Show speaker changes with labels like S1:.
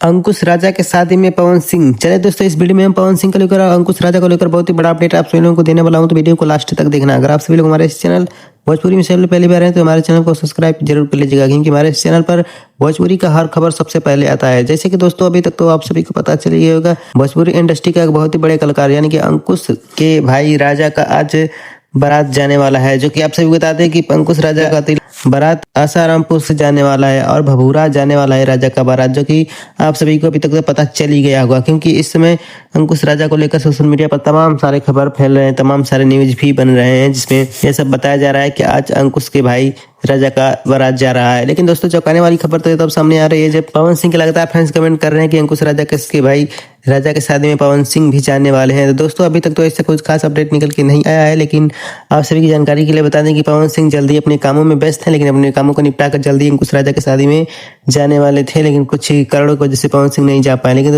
S1: अंकुश राजा के शादी में पवन सिंह। चले दोस्तों, इस वीडियो में हम पवन सिंह को लेकर और अंकुश राजा को लेकर बहुत ही बड़ा अपडेट आप सभी लोगों को देने वाला हूं, तो वीडियो को लास्ट तक देखना। अगर आप सभी लोग हमारे इस चैनल भोजपुरी में चैनल पहली बार हैं तो हमारे चैनल को सब्सक्राइब जरूर कर लीजिएगा, क्योंकि हमारे इस चैनल पर भोजपुरी का हर खबर सबसे पहले आता है। जैसे कि दोस्तों अभी तक तो आप सभी को पता चल ही होगा, भोजपुरी इंडस्ट्री का एक बहुत ही बड़े कलाकार यानी कि अंकुश के भाई राजा का आज बारात जाने वाला है, जो कि आप सभी बता दें कि अंकुश राजा का बारात आसारामपुर से जाने वाला है और भभूरा जाने वाला है राजा का बारात, जो कि आप सभी को अभी तक तो पता चल ही गया होगा, क्योंकि इस समय अंकुश राजा को लेकर सोशल मीडिया पर तमाम सारे खबर फैल रहे हैं, तमाम सारे न्यूज भी बन रहे हैं, जिसमें यह सब बताया जा रहा है कि आज अंकुश के भाई राजा का बारात जा रहा है। लेकिन दोस्तों चौंकाने वाली खबर तो ये तब सामने आ रही है जब पवन सिंह के लगातार फैंस कमेंट कर रहे हैं कि अंकुश राजा के भाई राजा के शादी में पवन सिंह भी जाने वाले हैं। तो दोस्तों अभी तक तो इससे कुछ खास अपडेट निकल के नहीं आया है, लेकिन आप सभी की जानकारी के लिए बता दें कि पवन सिंह जल्दी अपने कामों में व्यस्त हैं, लेकिन अपने कामों को निपटा कर जल्दी अंकुश राजा के शादी में जाने वाले थे, लेकिन कुछ कारणों की वजह से पवन सिंह नहीं जा पाए। लेकिन